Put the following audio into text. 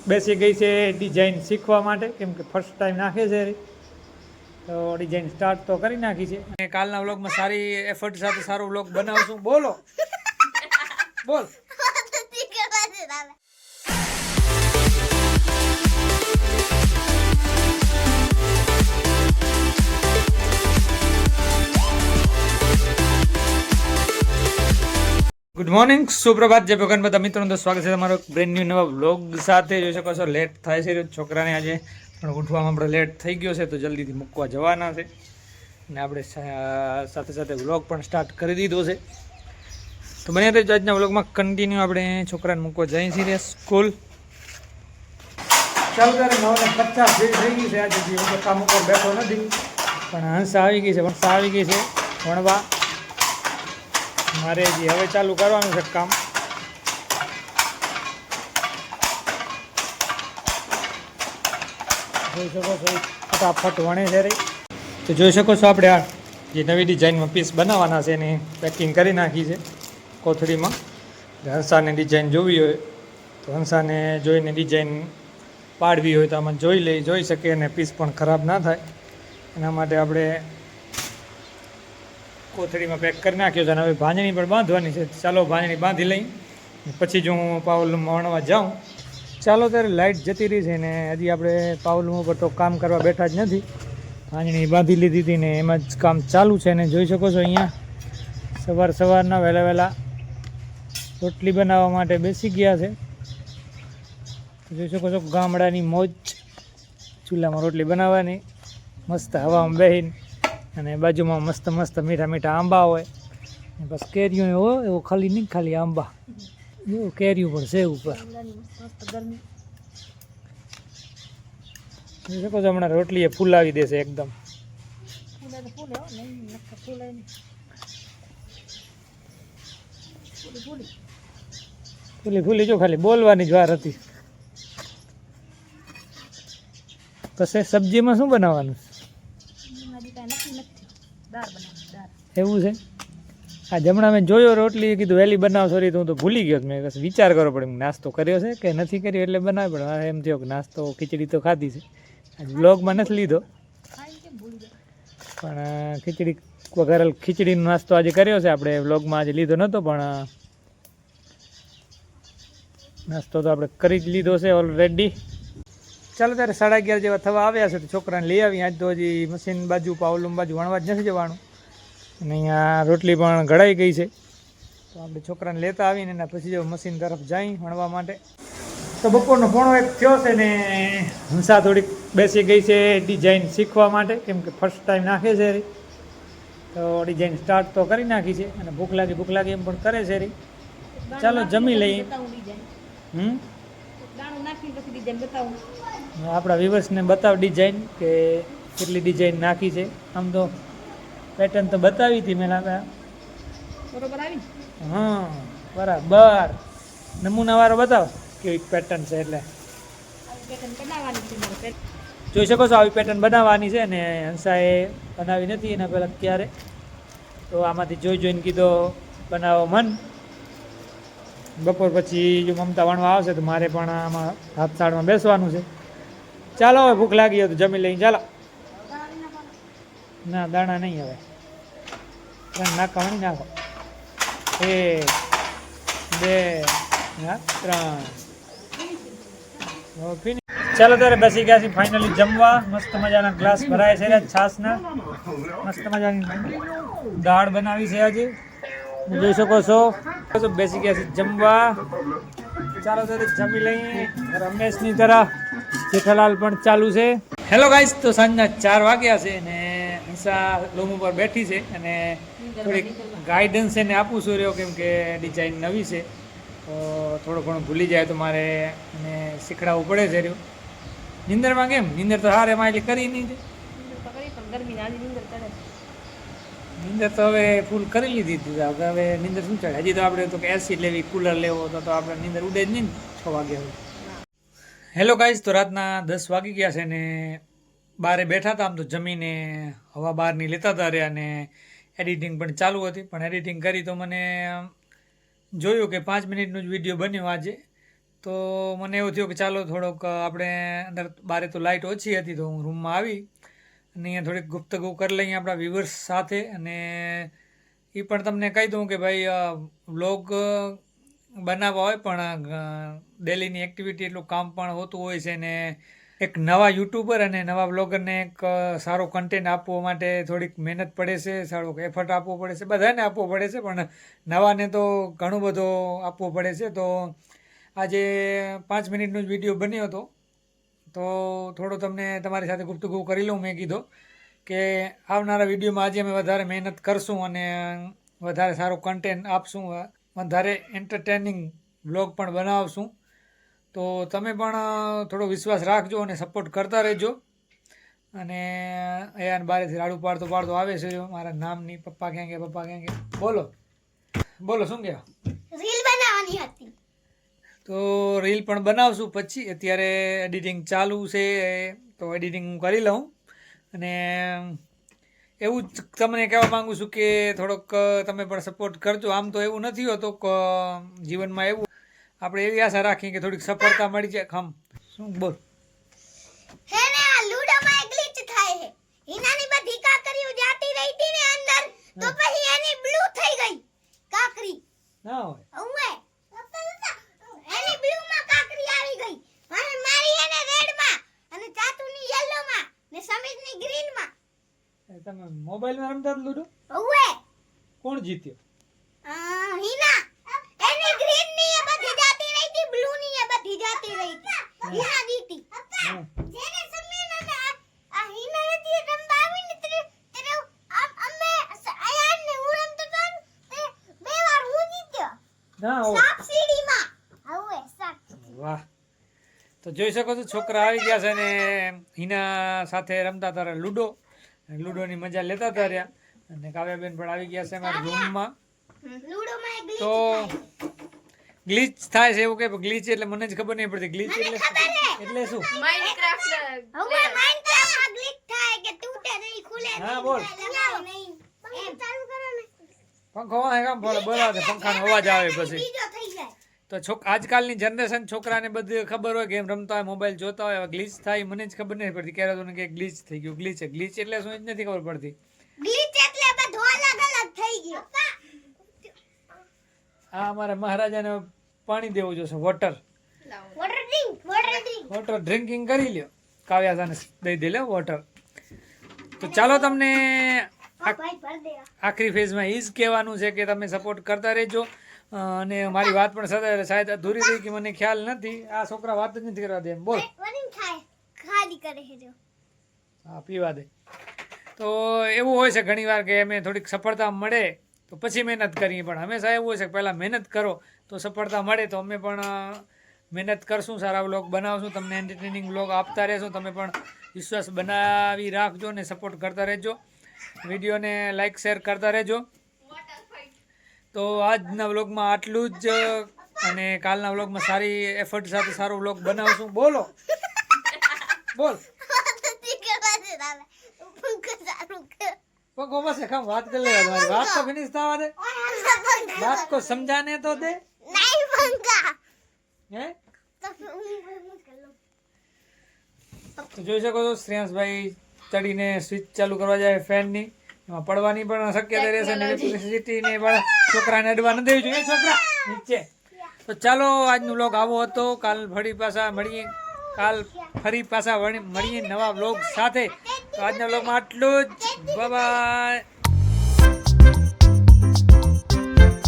બેસી ગઈ છે ડિઝાઇન શીખવા માટે, કેમ કે ફર્સ્ટ ટાઈમ નાખે છે તો ડિઝાઇન સ્ટાર્ટ તો કરી નાખી છે. અને કાલના વ્લોગમાં સારી એફર્ટ સાથે સારો વ્લોગ બનાવશું. બોલો બોલ. ગુડ મોર્નિંગ, સુપ્રભાત. જય ભગવાન. બધા મિત્રોનું તો સ્વાગત છે તમારો બ્રેન્ડ ન્યૂ નવા વ્લોગ સાથે. જોઈ શકો છો લેટ થાય છે છોકરાને, આજે પણ ઉઠવામાં આપણે લેટ થઈ ગયો છે તો જલ્દીથી મૂકવા જવાના છે. અને આપણે સાથે સાથે વ્લોગ પણ સ્ટાર્ટ કરી દીધો છે. તો બને તો આજના વ્લોગમાં કન્ટિન્યુ આપણે છોકરાને મૂકવા જઈએ છીએ સ્કૂલ. ચાલો ત્યારે 9:50 થઈ ગઈ છે. આજે હું તો કામ ઉપર બેઠો નથી, પણ હંસા આવી ગઈ છે. હંસા આવી ગઈ છે ભણવા. મારે હજી હવે ચાલુ કરવાનું છે કામ. જોઈ શકો છો ફટાફટ વણે છે રે. તો જોઈ શકો છો આપણે આ જે નવી ડિઝાઇનમાં પીસ બનાવવાના છે એની પેકિંગ કરી નાખી છે કોથળીમાં. હંસાને ડિઝાઇન જોવી હોય તો હંસાને જોઈને ડિઝાઇન પાડવી હોય તો આમાં જોઈ શકે અને પીસ પણ ખરાબ ના થાય એના માટે આપણે કોથળીમાં પેક કરી નાખ્યો છે. અને હવે ભાંજણી પણ બાંધવાની છે. ચાલો ભાંજણી બાંધી લઈ પછી જો હું પાવલમાં વણવા જાઉં. ચાલો ત્યારે લાઇટ જતી રહી છે ને હજી આપણે પાવલમાં ઉપર તો કામ કરવા બેઠા જ નથી. ભાંજણી બાંધી લીધી હતી ને એમાં જ કામ ચાલુ છે. અને જોઈ શકો છો અહીંયા સવારના વહેલા રોટલી બનાવવા માટે બેસી ગયા છે. જોઈ શકો છો ગામડાની મોજ, ચૂલામાં રોટલી બનાવવાની, મસ્ત હવામાં બેસીને, અને બાજુમાં મસ્ત મીઠા આંબા હોય. બસ કેરીઓ હોય એવો ખાલી નહીં, ખાલી આંબા એવું કેરીઓ પણ છે ઉપર. જોઈ શકો છો હમણાં રોટલી એ ફૂલાવી દેશે એકદમ. ફૂલી જો ખાલી બોલવાની જ વાર હતી. પછી સબ્જીમાં શું બનાવવાનું એવું છે? આ જમણા મેં જોયો રોટલી, કીધું વહેલી બનાવ. સોરી તો હું તો ભૂલી ગયો. મેં બસ વિચાર કરવો પડે નાસ્તો કર્યો છે કે નથી કર્યો એટલે બનાવે. પણ એમ થયો કે નાસ્તો ખીચડી તો ખાધી છે. આજ બ્લોગમાં નથી લીધો, પણ ખીચડી વઘારેલ ખીચડીનો નાસ્તો આજે કર્યો છે આપણે. વ્લોગમાં આજે લીધો નહોતો, પણ નાસ્તો તો આપણે કરી જ લીધો છે ઓલરેડી. ચાલો ત્યારે 11:30 જેવા થવા આવ્યા છે તો છોકરાને લઈ આવી. આજ તો હજી મશીન બાજુ પાવલુમ બાજુ વણવા જ નથી જવાનું. અને અહીંયા રોટલી પણ ઘડાઈ ગઈ છે તો આપણે છોકરાને લેતા આવીને એના પછી જો મશીન તરફ જઈ વણવા માટે. તો બપોરનો 1:30 થયો છે ને હંસા થોડીક બેસી ગઈ છે ડિઝાઇન શીખવા માટે, કેમ કે ફર્સ્ટ ટાઈમ નાખે છે રી. તો ડિઝાઇન સ્ટાર્ટ તો કરી નાખી છે અને ભૂખ લાગી એમ પણ કરે છે રી. ચાલો જમી લઈએ. આપણા વ્યુઅર્સને બતાવ ડિઝાઇન કે કેટલી ડિઝાઇન નાખી છે. આમ તો પેટર્ન તો બતાવી હતી મેં. બરોબર આવી? હા બરાબર. નમૂનાવાળો બતાવો કેવી પેટર્ન છે. એટલે જોઈ શકો છો આવી પેટર્ન બનાવવાની છે. અને હંસાએ બનાવી નથી એના પહેલાં ક્યારે, તો આમાંથી જોઈને કીધો બનાવો મન. બપોર પછી જો મમતા વણવા આવશે તો મારે પણ આમાં હાથસાળમાં બેસવાનું છે. ચાલો હવે ભૂખ લાગી હોય તો જમી લઈને ચાલો. ના દાણા નહીં, હવે 3 નાખવાની. નાખો 1 2 3. ચાલો ત્યારે બેસી ગયા છીએ ફાઇનલી જમવા. મસ્ત મજાના ગ્લાસ ભરાય છે છાશના. મસ્ત મજાની દાળ બનાવી છે આજે, જોઈ શકો છો. બેસી ગયા છે જમવા. ચાલો ત્યારે જમી લઈએ. રમેશની તરફ જેઠાલાલ પણ ચાલુ છે. હેલો ગાઈસ, તો સાંજના 4 વાગ્યા છે અને હંસા રૂમ ઉપર બેઠી છે અને થોડીક ગાઈડન્સ એને આપું છું રહ્યો, કેમ કે ડિઝાઇન નવી છે તો થોડું ઘણું ભૂલી જાય તો મારે એને શીખડાવવું પડે છે રહ્યું. નિંદરમાં કેમ? નિંદર તો હારે એમાં એટલે કરી નહીં. નિંદર તો હવે ફૂલ કરી લીધી હતી. હવે નિંદર શું ચડે? હજી તો આપણે તો કે એસી લેવી, કુલર લેવો તો આપણે નિંદર ઉડે જ નહીં 6 વાગ્યા. હેલો ગાઈસ, તો રાતના 10 વાગી ગયા છે ને બહારે બેઠા હતા. આમ તો જમીને હવા બહારની લેતા હતા રહ્યા અને એડિટિંગ પણ ચાલુ હતી. પણ એડિટિંગ કરી તો મને જોયું કે 5 મિનિટનો જ વિડીયો બન્યો આજે. તો મને એવું થયું કે ચાલો થોડોક આપણે અંદર બારે તો લાઇટ ઓછી હતી તો હું રૂમમાં આવી અને અહીંયા થોડીક ગુપ્તગુ કરી લઈએ આપણા વ્યુઅર્સ સાથે અને એ પણ તમને કહી દઉં કે ભાઈ વ્લોગ બનાવવા હોય પણ ડેલીની એક્ટિવિટી એટલું કામ પણ હોતું હોય છે ને એક નવા યુટ્યુબર અને નવા બ્લોગરને એક સારો કન્ટેન્ટ આપવા માટે થોડીક મહેનત પડે છે, સારો એફર્ટ આપવો પડે છે, બધાને આપવો પડે છે પણ નવાને તો ઘણું બધો આપવો પડે છે. તો આજે 5 મિનિટનો જ વિડીયો બન્યો હતો તો થોડો તમને તમારી સાથે ગુપ્તગુ કરી લઉં. મેં કીધું કે આવનારા વિડીયોમાં આજે અમે વધારે મહેનત કરશું અને વધારે સારું કન્ટેન્ટ આપશું, વધારે એન્ટરટેનિંગ બ્લોગ પણ બનાવશું. તો તમે પણ થોડો વિશ્વાસ રાખજો અને સપોર્ટ કરતા રહેજો. અને અહીંયા બારેથી રાડું પાડતો પાડતો આવે છે મારા નામની પપ્પા ક્યાં ગયા, પપ્પા ક્યાં ગયા, બોલો બોલો શું કહેવા? રીલ બનાવવાની હતી તો રીલ પણ બનાવશું પછી. અત્યારે એડિટિંગ ચાલુ છે તો એડિટિંગ કરી લઉં અને એવું જ તમને કહેવા માગું છું કે થોડોક તમે પણ સપોર્ટ કરજો. આમ તો એવું નથી હોતું જીવનમાં, એવું આપણે એવી આશા રાખીએ કે થોડીક સફળતા મળી જાય. ખમ શું બોલ? હે ને આ લૂડોમાં એક ગ્લિચ થાય છે. હિનાની બધી કાકરીઓ જાતી રહી હતી ને અંદર તો પછી એની બ્લુ થઈ ગઈ કાકરી. ના હોય ઓવે એની બ્લુ માં કાકરી આવી ગઈ અને મારી એને રેડ માં અને ચાતુની યેલો માં ને સમીરની ગ્રીન માં. તમે મોબાઈલમાં રમતા લૂડો? ઓવે કોણ જીત્યો? હિના એની ગ્રીન ની એ બધી જાતી રહી હતી, બ્લુ ની એ બધી જાતી રહી હતી. હિના જીતી. જેને સમીર અને આ હિના નથી રમવા આવી ને તે અમે આયાન ને હું રમતો તો તે બે વાર હું જીત્યો. ના હોય. સાપ સીડીમાં હવે સાપ. વાહ! તો જોઈ શકો છો છોકરા આવી ગયા છે ને હિના સાથે રમતા હતા લૂડો. લૂડોની મજા લેતા હતા રહ્યા અને કાવ્યાબેન પણ આવી ગયા છે અમારા રૂમમાં. લૂડોમાં એક તો ગ્લિચ થાય છે એવું કે ગ્લિચ એટલે મને જ ખબર નહીં પડતી. ગ્લિચ એટલે શું? માઇનક્રાફ્ટ હવે માઇનક્રાફ્ટમાં ગ્લિચ થાય કે તૂટે નહીં, ખુલે નહીં. હા, બોલ. નહીં. એમ ચાલુ કરો ને. પંખો વાંહે કામ બોલાવે પંખાનો અવાજ આવે પછી. બીજો થઈ જાય. તો આજકાલની જનરેશન છોકરાને બધું ખબર હોય, ગેમ રમતા હોય, મોબાઈલ જોતા હોય, ગ્લિચ થાય મને જ ખબર નહીં પડતી. ક્યારે તો કે ગ્લિચ થઈ ગયું, ગ્લિચ એટલે શું જ નથી ખબર પડતી. ગ્લિચ એટલે બધું અલગ અલગ થઈ ગયું. આ અમારે મહારાજાને પાણી દેવું જોશે, વોટર વોટર ડ્રિંકિંગ કરી લ્યો. કાવ્યાને દઈ દે લે વોટર. તો ચાલો તમને ભાઈ ભર દે. આખરી ફેઝમાં એ જ કહેવાનું છે કે તમે સપોર્ટ કરતા રહેજો. અને મારી વાત પણ શાયદ અધૂરી રહી કે મને ખ્યાલ નથી. આ છોકરા વાત જ નથી કરવા દે એમ. બોલ. વરિંગ ખાય ખાલી કરે છે જો. હા, પીવા દે. તો એવું હોય છે ઘણીવાર કે અમે થોડીક સફળતા મળે તો પછી મહેનત કરીએ, પણ હંમેશા એવું હોય છે કે પહેલાં મહેનત કરો તો સફળતા મળે. તો અમે પણ મહેનત કરશું, સારા વ્લોગ બનાવશું, તમને એન્ટરટેનિંગ વ્લોગ આપતા રહેશું. તમે પણ વિશ્વાસ બનાવી રાખજો ને સપોર્ટ કરતા રહેજો. વિડીયોને લાઈક શેર કરતા રહેજો. તો આજના વ્લોગમાં આટલું જ અને કાલના વ્લોગમાં સારી એફર્ટ સાથે સારો વ્લોગ બનાવશું. બોલો બોલ. પંખો પાસે ખમ વાત કરી લે. વાત તો ફિનિશ થવા દે. बात को समझाने तो दे. नहीं पंखा હે तो તો જોઈ શકો છો શ્રેયાંશભાઈ ચડીને સ્વિચ ચાલુ કરવા જાય ફેનની. એમાં પડવાની પણ શક્યતા રહેશે ને ઇલેક્ટ્રિસિટીને પણ છોકરાને અડવા ન દેવી જોઈએ. છોકરા નીચે. તો ચાલો આજનો વ્લોગ આવો હતો. કાલ ફરી પાછા મળીએ નવા વ્લોગ સાથે. તો આજના વ્લોગમાં આટલું જ. Bye bye.